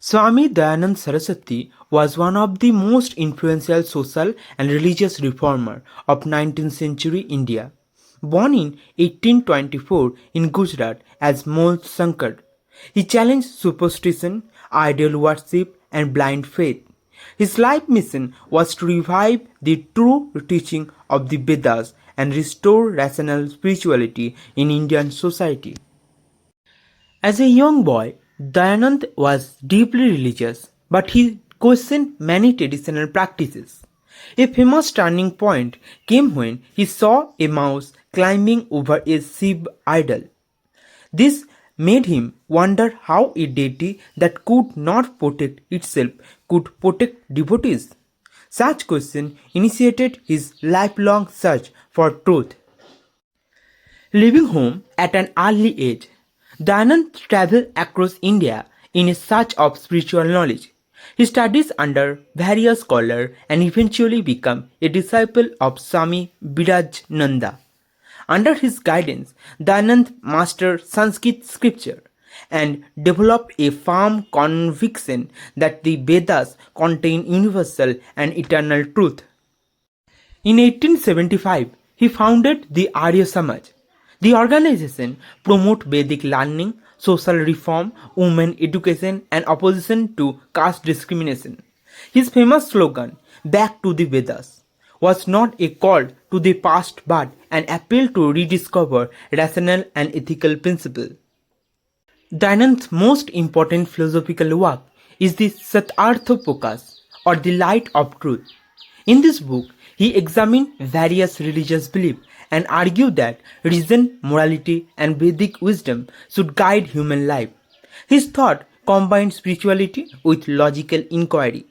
Swami Dayanand Saraswati was one of the most influential social and religious reformer of 19th century India. Born in 1824 in Gujarat as Mol Shankar, he challenged superstition, idol worship and blind faith. His life mission was to revive the true teaching of the Vedas and restore rational spirituality in Indian society. As a young boy, Dayanand was deeply religious, but he questioned many traditional practices. A famous turning point came when he saw a mouse climbing over a Shiv idol. This made him wonder how a deity that could not protect itself could protect devotees. Such question initiated his lifelong search for truth. Leaving home at an early age, Dayanand traveled across India in search of spiritual knowledge. He studies under various scholars and eventually became a disciple of Swami Virajananda. Under his guidance, Dayanand mastered Sanskrit scripture and developed a firm conviction that the Vedas contain universal and eternal truth. In 1875, he founded the Arya Samaj. The organization promoted Vedic learning, social reform, women education, and opposition to caste discrimination. His famous slogan, "Back to the Vedas," was not a call to the past but an appeal to rediscover rational and ethical principles. Dayanand's most important philosophical work is the Satyarth Prakash, or the Light of Truth. In this book, he examined various religious beliefs and argued that reason, morality, and Vedic wisdom should guide human life. His thought combined spirituality with logical inquiry.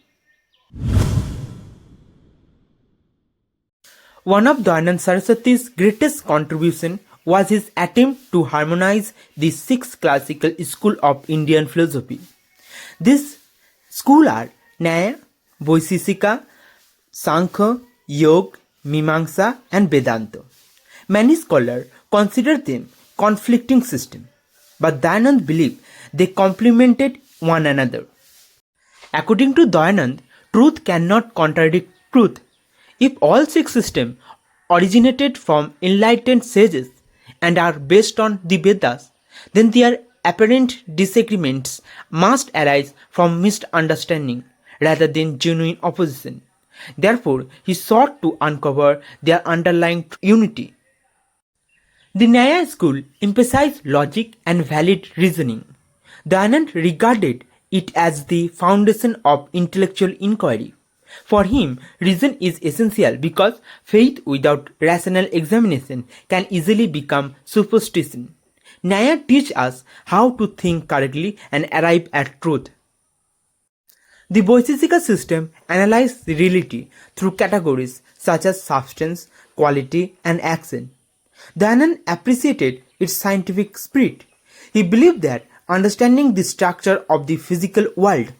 One of Dayanand Saraswati's greatest contributions was his attempt to harmonize the six classical schools of Indian philosophy. These schools are Nyaya, Vaisheshika, Sankhya, Yoga, Mimamsa, and Vedanta. Many scholars consider them conflicting systems, but Dayanand believed they complemented one another. According to Dayanand, truth cannot contradict truth. If all six systems originated from enlightened sages and are based on the Vedas, then their apparent disagreements must arise from misunderstanding rather than genuine opposition. Therefore, he sought to uncover their underlying unity. The Nyaya school emphasized logic and valid reasoning. Dayanand regarded it as the foundation of intellectual inquiry. For him, reason is essential because faith without rational examination can easily become superstition. Nyaya teaches us how to think correctly and arrive at truth. The Vaisheshika system analyzes reality through categories such as substance, quality, and action. Dayanand appreciated its scientific spirit. He believed that understanding the structure of the physical world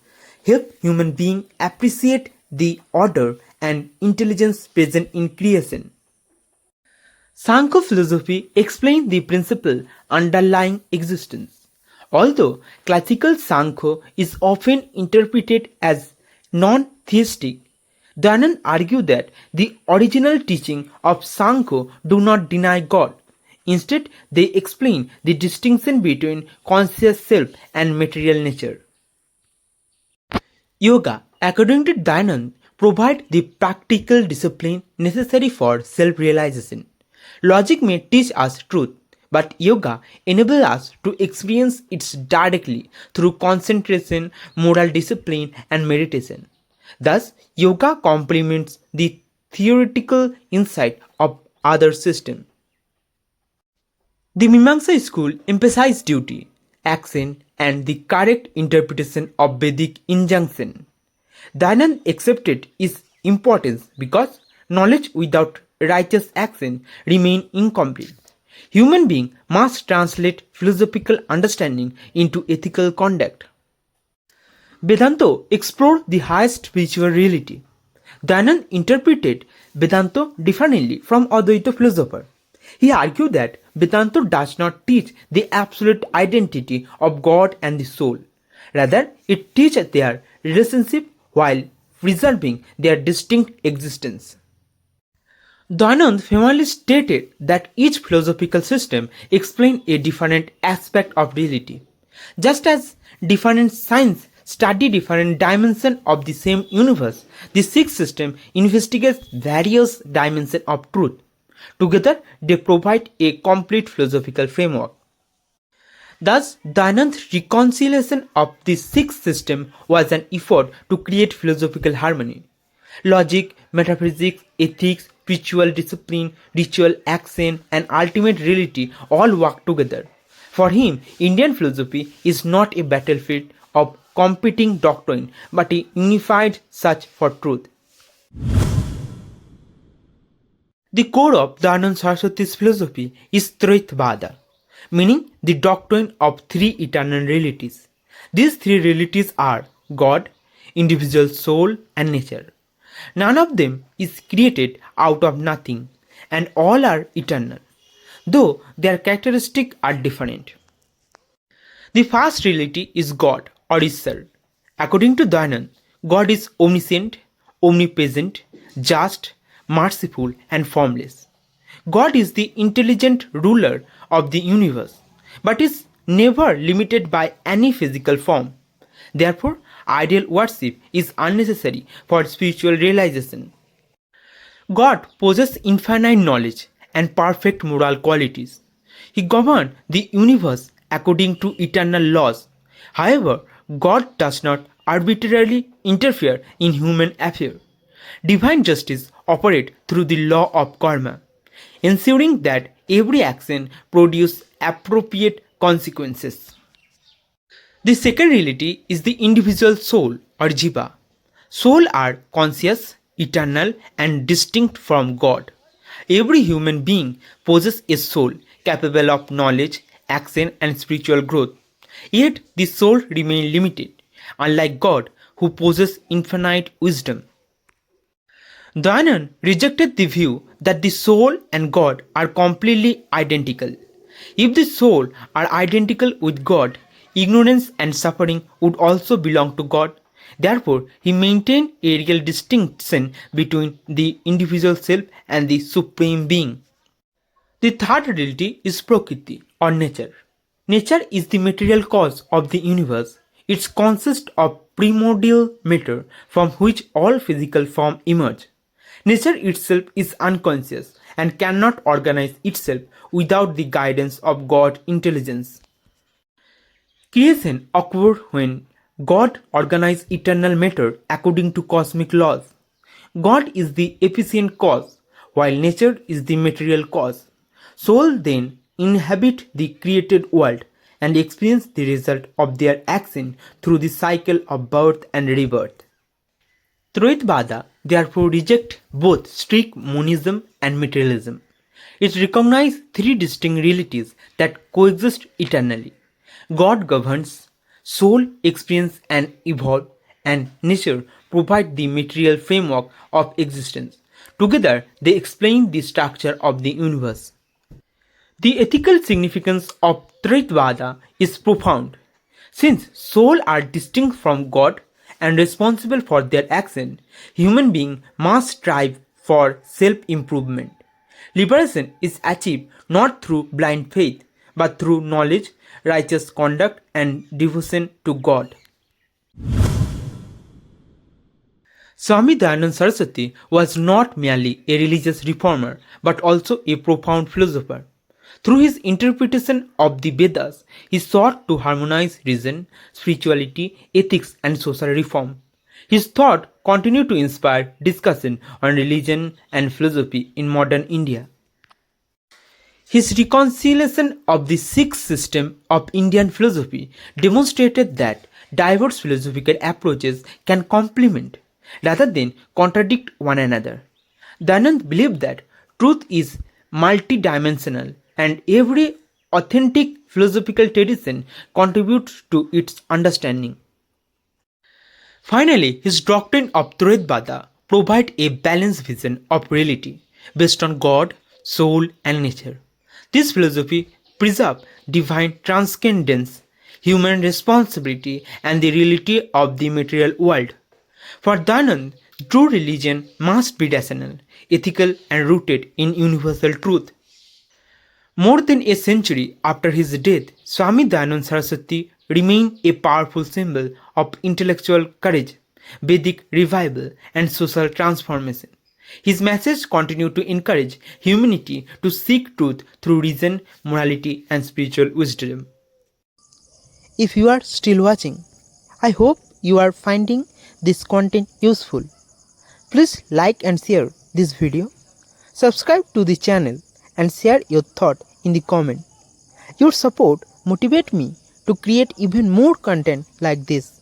helped human beings appreciate the order and intelligence present in creation. Sankhya philosophy explains the principle underlying existence. Although classical Sankhya is often interpreted as non-theistic, Dayanand argued that the original teaching of Sankhya do not deny God. Instead, they explain the distinction between conscious self and material nature. Yoga, according to Dayanand, provides the practical discipline necessary for self-realization. Logic may teach us truth, but yoga enables us to experience it directly through concentration, moral discipline, and meditation. Thus, yoga complements the theoretical insight of other systems. The Mimamsa school emphasizes duty, action, and the correct interpretation of Vedic injunction. Dayanand accepted its importance because knowledge without righteous action remains incomplete. Human beings must translate philosophical understanding into ethical conduct. Vedanta explored the highest spiritual reality. Dayanand interpreted Vedanta differently from Advaita philosophers. He argued that Vedanta does not teach the absolute identity of God and the soul. Rather, it teaches their relationship while preserving their distinct existence. Dayanand famously stated that each philosophical system explained a different aspect of reality. Just as different science study different dimensions of the same universe, the sixth system investigates various dimensions of truth. Together, they provide a complete philosophical framework. Thus, Dayanand's reconciliation of the sixth system was an effort to create philosophical harmony. Logic, metaphysics, ethics, spiritual discipline, ritual action, and ultimate reality all work together. For him, Indian philosophy is not a battlefield of competing doctrine, but a unified search for truth. The core of Dayanand Saraswati's philosophy is Traitavada, meaning the doctrine of three eternal realities. These three realities are God, individual soul, and nature. None of them is created out of nothing, and all are eternal, though their characteristics are different. The first reality is God or Ishar. According to Dayanand, God is omniscient, omnipresent, just, merciful, and formless. God is the intelligent ruler of the universe, but is never limited by any physical form. Therefore, ideal worship is unnecessary for spiritual realization. God possesses infinite knowledge and perfect moral qualities. He governs the universe according to eternal laws. However, God does not arbitrarily interfere in human affairs. Divine justice operates through the law of karma, ensuring that every action produces appropriate consequences. The second reality is the individual soul or jiva. Souls are conscious, eternal, and distinct from God. Every human being possesses a soul capable of knowledge, action, and spiritual growth. Yet the soul remains limited, unlike God, who possesses infinite wisdom. Dayanand rejected the view that the soul and God are completely identical. If the soul are identical with God, ignorance and suffering would also belong to God. Therefore, he maintained a real distinction between the individual self and the supreme being. The third reality is Prakriti or nature. Nature is the material cause of the universe. It consists of primordial matter from which all physical forms emerge. Nature itself is unconscious and cannot organize itself without the guidance of God's intelligence. Creation occurs when God organizes eternal matter according to cosmic laws. God is the efficient cause, while nature is the material cause. Souls then inhabit the created world and experience the result of their action through the cycle of birth and rebirth. Traitavada therefore rejects both strict monism and materialism. It recognizes three distinct realities that coexist eternally. God governs, soul experience and evolve, and nature provides the material framework of existence. Together, they explain the structure of the universe. The ethical significance of Traitavada is profound. Since souls are distinct from God and responsible for their action, human beings must strive for self-improvement. Liberation is achieved not through blind faith, but through knowledge, righteous conduct, and devotion to God. Swami Dayanand Saraswati was not merely a religious reformer, but also a profound philosopher. Through his interpretation of the Vedas, he sought to harmonize reason, spirituality, ethics, and social reform. His thought continued to inspire discussion on religion and philosophy in modern India. His reconciliation of the sixth system of Indian philosophy demonstrated that diverse philosophical approaches can complement rather than contradict one another. Dayanand believed that truth is multidimensional and every authentic philosophical tradition contributes to its understanding. Finally, his doctrine of Traitavada provides a balanced vision of reality based on God, soul, and nature. This philosophy preserves divine transcendence, human responsibility, and the reality of the material world. For Dayanand, true religion must be rational, ethical, and rooted in universal truth. More than a century after his death, Swami Dayanand Saraswati remained a powerful symbol of intellectual courage, Vedic revival, and social transformation. His message continued to encourage humanity to seek truth through reason, morality, and spiritual wisdom. If you are still watching, I hope you are finding this content useful. Please like and share this video, subscribe to the channel and share your thought in the comment. Your support motivates me to create even more content like this.